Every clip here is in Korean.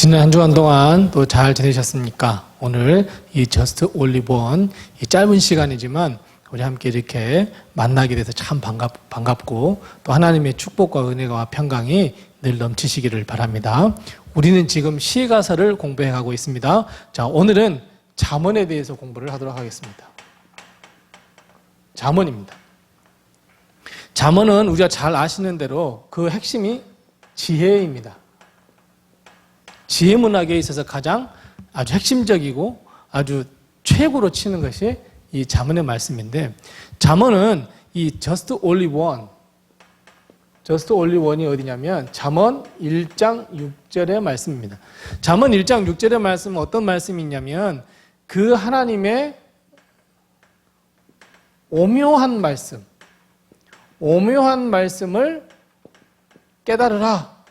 지난 한 주간 동안 또 잘 지내셨습니까? 오늘 이 저스트 올리브원 이 짧은 시간이지만 우리 함께 이렇게 만나게 돼서 참 반갑고 또 하나님의 축복과 은혜와 평강이 늘 넘치시기를 바랍니다. 우리는 지금 시가서를 공부해 가고 있습니다. 자, 오늘은 잠언에 대해서 공부를 하도록 하겠습니다. 잠언입니다. 잠언은 우리가 잘 아시는 대로 그 핵심이 지혜입니다. 지혜 문학에 있어서 가장 아주 핵심적이고 아주 최고로 치는 것이 이 잠언의 말씀인데, 잠언은 이 just only one이 어디냐면 잠언 1장 6절의 말씀입니다. 잠언 1장 6절의 말씀은 어떤 말씀이 있냐면 그 하나님의 오묘한 말씀을 깨달으라.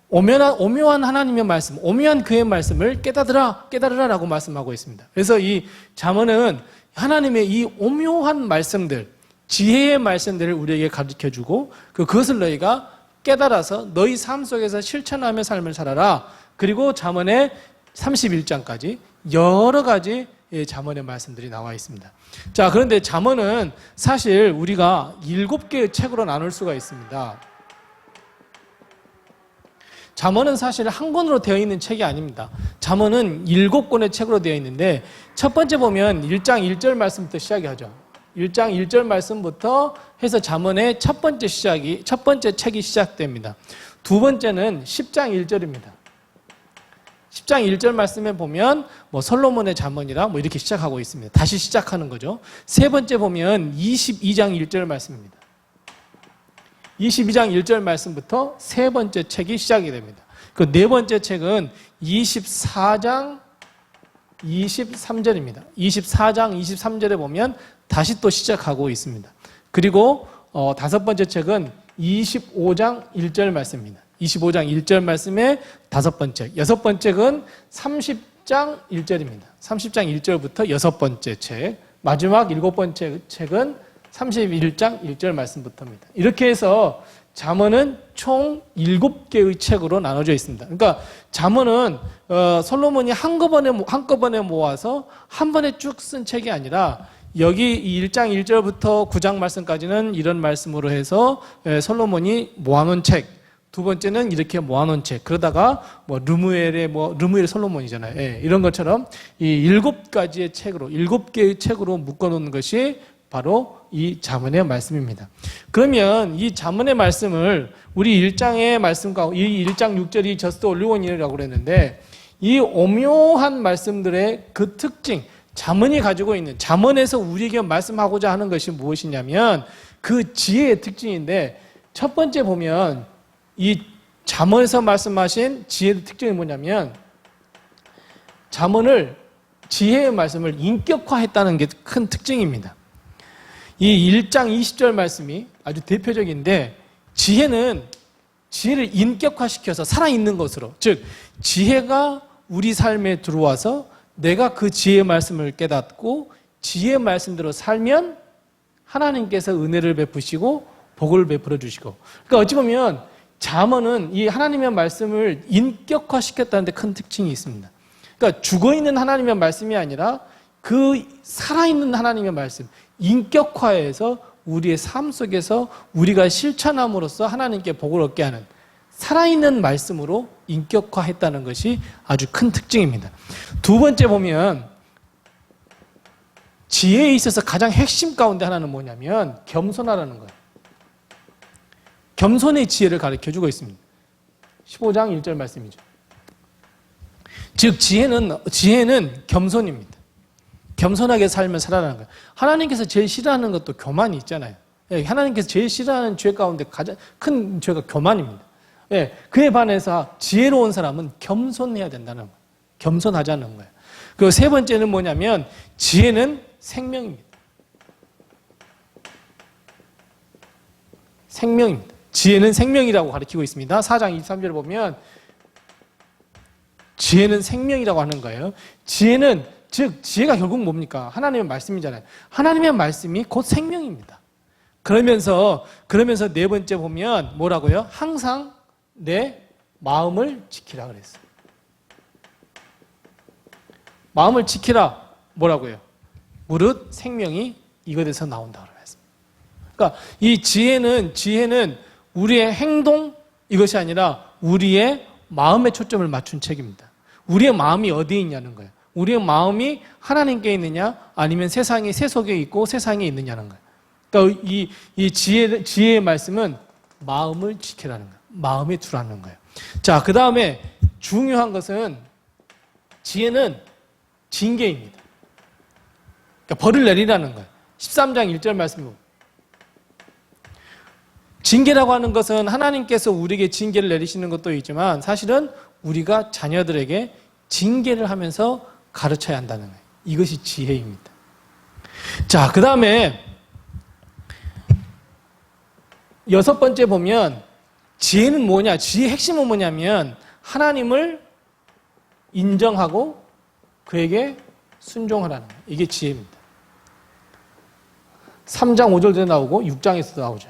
오묘한 하나님의 말씀, 오묘한 그의 말씀을 깨달으라라고 말씀하고 있습니다. 그래서 이 잠언은 하나님의 이 오묘한 말씀들, 지혜의 말씀들을 우리에게 가르쳐주고 그것을 너희가 깨달아서 너희 삶 속에서 실천하며 삶을 살아라. 그리고 잠언의 31장까지 여러 가지 잠언의 말씀들이 나와 있습니다. 자, 그런데 잠언은 사실 우리가 7개의 책으로 나눌 수가 있습니다. 잠언은 사실 한 권으로 되어 있는 책이 아닙니다. 잠언은 7권의 책으로 되어 있는데 첫 번째 보면 1장 1절 말씀부터 시작이 하죠. 1장 1절 말씀부터 해서 잠언의 첫 번째 책이 시작됩니다. 두 번째는 10장 1절입니다. 10장 1절 말씀에 보면 솔로몬의 잠언이라 이렇게 시작하고 있습니다. 다시 시작하는 거죠. 세 번째 보면 22장 1절 말씀입니다. 22장 1절 말씀부터 세 번째 책이 시작이 됩니다. 그 네 번째 책은 24장 23절입니다. 24장 23절에 보면 다시 또 시작하고 있습니다. 그리고 다섯 번째 책은 25장 1절 말씀입니다. 25장 1절 말씀의 다섯 번째, 여섯 번째 책은 30장 1절입니다. 30장 1절부터 여섯 번째 책, 마지막 일곱 번째 책은 31장 1절 말씀부터입니다. 이렇게 해서 잠언은 총 7개의 책으로 나눠져 있습니다. 그러니까 잠언은 솔로몬이 한꺼번에 모아서 한 번에 쭉 쓴 책이 아니라 여기 1장 1절부터 9장 말씀까지는 이런 말씀으로 해서 솔로몬이 모아놓은 책, 두 번째는 이렇게 모아놓은 책, 그러다가 르무엘의 솔로몬이잖아요. 이런 것처럼 이 7가지의 책으로, 7개의 책으로 묶어놓는 것이 바로 이 잠언의 말씀입니다. 그러면 이 잠언의 말씀을 우리 1장의 말씀과 이 1장 6절이 저스트 올리원이라고 그랬는데 이 오묘한 말씀들의 그 특징, 잠언이 가지고 있는, 잠언에서 우리에게 말씀하고자 하는 것이 무엇이냐면 그 지혜의 특징인데, 첫 번째 보면 이 잠언에서 말씀하신 지혜의 특징이 뭐냐면 지혜의 말씀을 인격화했다는 게 큰 특징입니다. 이 1장 20절 말씀이 아주 대표적인데, 지혜를 인격화시켜서 살아있는 것으로, 즉 지혜가 우리 삶에 들어와서 내가 그 지혜의 말씀을 깨닫고 지혜의 말씀대로 살면 하나님께서 은혜를 베푸시고 복을 베풀어 주시고, 그러니까 어찌 보면 잠언은 이 하나님의 말씀을 인격화시켰다는 데 큰 특징이 있습니다. 그러니까 죽어있는 하나님의 말씀이 아니라 그 살아있는 하나님의 말씀, 인격화해서 우리의 삶 속에서 우리가 실천함으로써 하나님께 복을 얻게 하는 살아있는 말씀으로 인격화했다는 것이 아주 큰 특징입니다. 두 번째 보면 지혜에 있어서 가장 핵심 가운데 하나는 뭐냐면 겸손하라는 거예요. 겸손의 지혜를 가르쳐주고 있습니다. 15장 1절 말씀이죠. 즉 지혜는 겸손입니다. 겸손하게 살면 살아라는 거예요. 하나님께서 제일 싫어하는 것도 교만이 있잖아요. 하나님께서 제일 싫어하는 죄 가운데 가장 큰 죄가 교만입니다. 그에 반해서 지혜로운 사람은 겸손해야 된다는 거예요. 겸손하자는 거예요. 그리고 세 번째는 뭐냐면 지혜는 생명입니다. 지혜는 생명이라고 가르치고 있습니다. 4장 23절을 보면 지혜는 생명이라고 하는 거예요. 지혜가 결국 뭡니까? 하나님의 말씀이잖아요. 하나님의 말씀이 곧 생명입니다. 그러면서 네 번째 보면 뭐라고요? 항상 내 마음을 지키라 그랬어요. 마음을 지키라 뭐라고요? 무릇 생명이 이것에서 나온다고 했습니다. 그러니까 이 지혜는 우리의 행동 이것이 아니라 우리의 마음에 초점을 맞춘 책입니다. 우리의 마음이 어디에 있냐는 거예요. 우리의 마음이 하나님께 있느냐 아니면 세상이 세속에 있고 세상에 있느냐는 거예요. 그러니까 이 지혜의 말씀은 마음을 지키라는 거예요. 마음에 두라는 거예요. 자, 그 다음에 중요한 것은 지혜는 징계입니다. 그러니까 벌을 내리라는 거예요. 13장 1절 말씀 보면 징계라고 하는 것은 하나님께서 우리에게 징계를 내리시는 것도 있지만 사실은 우리가 자녀들에게 징계를 하면서 가르쳐야 한다는 거예요. 이것이 지혜입니다. 자, 그 다음에 6번째 보면 지혜는 뭐냐? 지혜의 핵심은 뭐냐면 하나님을 인정하고 그에게 순종하라는 거예요. 이게 지혜입니다. 3장 5절에도 나오고 6장에서도 나오죠.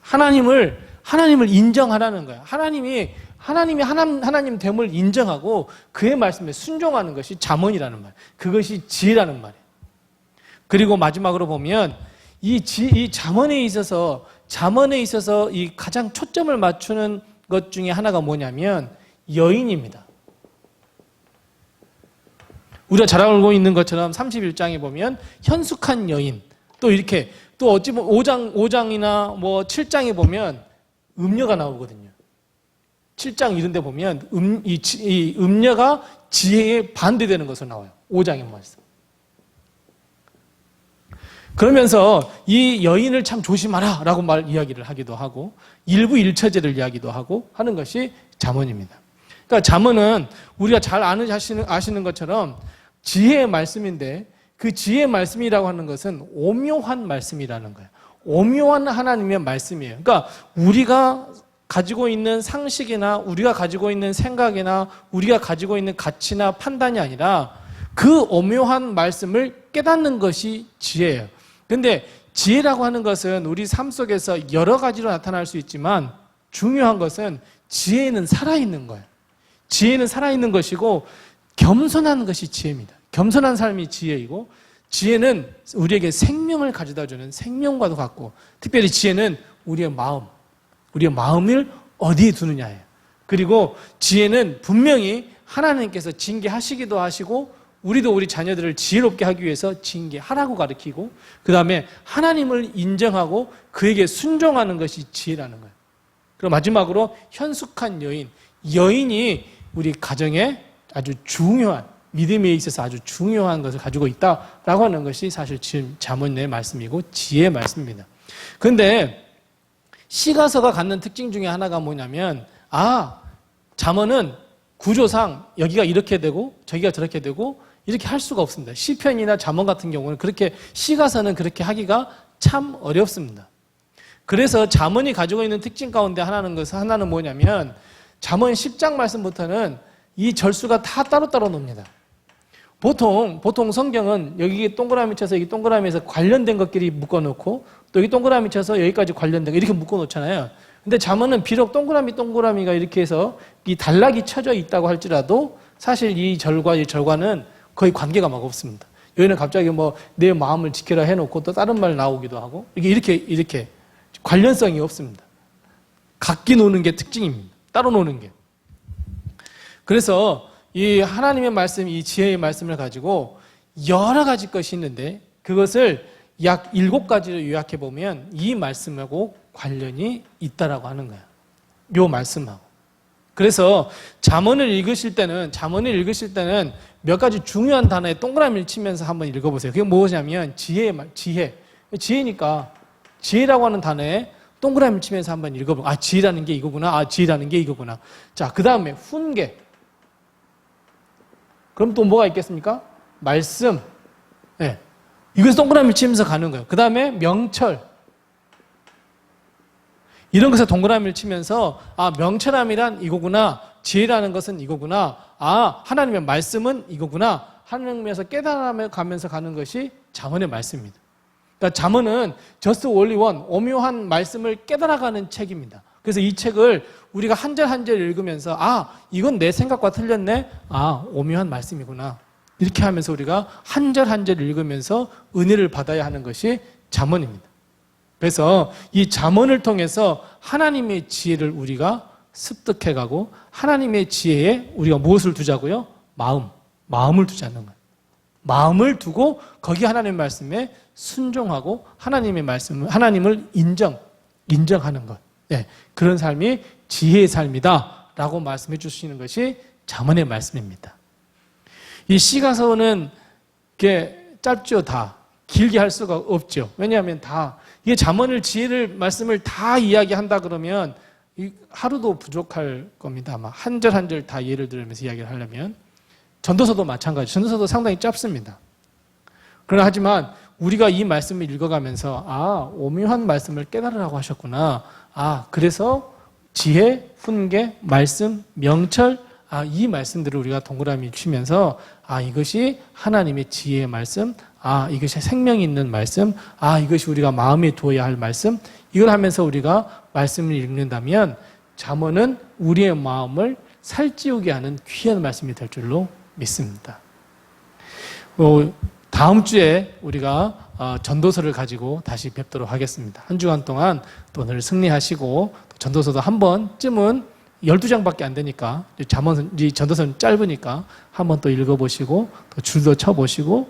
하나님을 인정하라는 거예요. 하나님이 하나님 됨을 인정하고 그의 말씀에 순종하는 것이 잠언이라는 말. 그것이 지혜라는 말이에요. 그리고 마지막으로 보면 이 잠언에 있어서 이 가장 초점을 맞추는 것 중에 하나가 뭐냐면 여인입니다. 우리가 잘 알고 있는 것처럼 31장에 보면 현숙한 여인, 또 이렇게 또 어찌 보면 5장이나 뭐 7장에 보면 음녀가 나오거든요. 7장 이런 데 보면 이 음녀가 지혜에 반대되는 것으로 나와요. 5장의 말씀. 그러면서 이 여인을 참 조심하라 라고 이야기를 하기도 하고 일부 일처제를 이야기도 하고 하는 것이 잠언입니다. 그러니까 잠언은 우리가 잘 아시는 것처럼 지혜의 말씀인데 그 지혜의 말씀이라고 하는 것은 오묘한 말씀이라는 거예요. 오묘한 하나님의 말씀이에요. 그러니까 우리가 가지고 있는 상식이나 우리가 가지고 있는 생각이나 우리가 가지고 있는 가치나 판단이 아니라 그 오묘한 말씀을 깨닫는 것이 지혜예요. 그런데 지혜라고 하는 것은 우리 삶 속에서 여러 가지로 나타날 수 있지만 중요한 것은 지혜는 살아있는 거예요. 지혜는 살아있는 것이고 겸손한 것이 지혜입니다. 겸손한 삶이 지혜이고 지혜는 우리에게 생명을 가져다주는 생명과도 같고 특별히 지혜는 우리의 마음을 어디에 두느냐예요. 그리고 지혜는 분명히 하나님께서 징계하시기도 하시고 우리도 우리 자녀들을 지혜롭게 하기 위해서 징계하라고 가르치고 그 다음에 하나님을 인정하고 그에게 순종하는 것이 지혜라는 거예요. 그리고 마지막으로 현숙한 여인이 우리 가정에 아주 중요한 믿음에 있어서 아주 중요한 것을 가지고 있다라고 하는 것이 사실 지금 잠언의 말씀이고 지혜의 말씀입니다. 그런데 시가서가 갖는 특징 중에 하나가 뭐냐면 잠언은 구조상 여기가 이렇게 되고 저기가 저렇게 되고 이렇게 할 수가 없습니다. 시편이나 잠언 같은 경우는 그렇게 시가서는 그렇게 하기가 참 어렵습니다. 그래서 잠언이 가지고 있는 특징 가운데 하나는 뭐냐면 잠언 10장 말씀부터는 이 절수가 다 따로따로 놉니다. 보통 성경은 여기 동그라미 쳐서 여기 동그라미에서 관련된 것끼리 묶어놓고 또 여기 동그라미 쳐서 여기까지 관련된 거 이렇게 묶어놓잖아요. 근데 잠언은 비록 동그라미가 이렇게 해서 이 단락이 쳐져 있다고 할지라도 사실 이 절과 이 절과는 거의 관계가 막 없습니다. 여기는 갑자기 내 마음을 지켜라 해놓고 또 다른 말 나오기도 하고 이렇게 관련성이 없습니다. 각기 노는 게 특징입니다. 따로 노는 게. 그래서 이 하나님의 말씀, 이 지혜의 말씀을 가지고 여러 가지 것이 있는데 그것을 약 7가지로 요약해 보면 이 말씀하고 관련이 있다라고 하는 거예요. 요 말씀하고. 그래서 잠언을 읽으실 때는 몇 가지 중요한 단어에 동그라미를 치면서 한번 읽어보세요. 그게 무엇이냐면 지혜니까 지혜라고 하는 단어에 동그라미를 치면서 한번 읽어보고 지혜라는 게 이거구나. 지혜라는 게 이거구나. 자, 그 다음에 훈계. 그럼 또 뭐가 있겠습니까? 말씀. 네. 이것을 동그라미 치면서 가는 거예요. 그 다음에 명철. 이런 것에 동그라미를 치면서 명철함이란 이거구나. 지혜라는 것은 이거구나. 하나님의 말씀은 이거구나. 하나님에서 깨달아 가면서 가는 것이 잠언의 말씀입니다. 그러니까 잠언은 just only one, 오묘한 말씀을 깨달아가는 책입니다. 그래서 이 책을 우리가 한 절 한 절 읽으면서 이건 내 생각과 틀렸네. 오묘한 말씀이구나. 이렇게 하면서 우리가 한 절 한 절 읽으면서 은혜를 받아야 하는 것이 잠언입니다. 그래서 이 잠언을 통해서 하나님의 지혜를 우리가 습득해가고 하나님의 지혜에 우리가 무엇을 두자고요? 마음을 두자는 거예요. 마음을 두고 거기 하나님의 말씀에 순종하고 하나님의 말씀, 하나님을 인정하는 것. 네, 그런 삶이 지혜의 삶이다라고 말씀해 주시는 것이 잠언의 말씀입니다. 이 시가서는 이게 짧죠, 다. 길게 할 수가 없죠. 왜냐하면 이게 잠언을 지혜를 말씀을 다 이야기한다 그러면 하루도 부족할 겁니다. 아마 한 절 한 절 다 예를 들면서 이야기를 하려면 전도서도 마찬가지. 전도서도 상당히 짧습니다. 그러나 하지만 우리가 이 말씀을 읽어가면서 오묘한 말씀을 깨달으라고 하셨구나. 그래서 지혜, 훈계, 말씀, 명철 이 말씀들을 우리가 동그라미 치면서 이것이 하나님의 지혜의 말씀, 이것이 생명이 있는 말씀, 이것이 우리가 마음에 두어야 할 말씀, 이걸 하면서 우리가 말씀을 읽는다면 잠언은 우리의 마음을 살찌우게 하는 귀한 말씀이 될 줄로 믿습니다. 다음 주에 우리가 전도서를 가지고 다시 뵙도록 하겠습니다. 한 주간 동안 또 늘 승리하시고 전도서도 한 번쯤은 12장밖에 안 되니까 이 전도서는 짧으니까 한번 또 읽어보시고 또 줄도 쳐보시고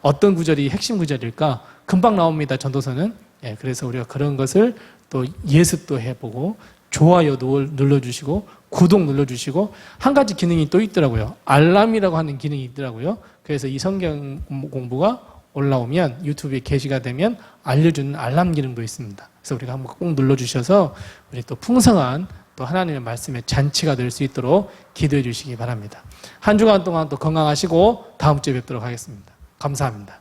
어떤 구절이 핵심 구절일까 금방 나옵니다. 전도서는. 그래서 우리가 그런 것을 또 예습도 해보고 좋아요도 눌러주시고 구독 눌러주시고 한 가지 기능이 또 있더라고요. 알람이라고 하는 기능이 있더라고요. 그래서 이 성경 공부가 올라오면 유튜브에 게시가 되면 알려주는 알람 기능도 있습니다. 그래서 우리가 한번 꼭 눌러주셔서 우리 또 풍성한 또 하나님의 말씀의 잔치가 될 수 있도록 기도해 주시기 바랍니다. 한 주간 동안 또 건강하시고 다음 주에 뵙도록 하겠습니다. 감사합니다.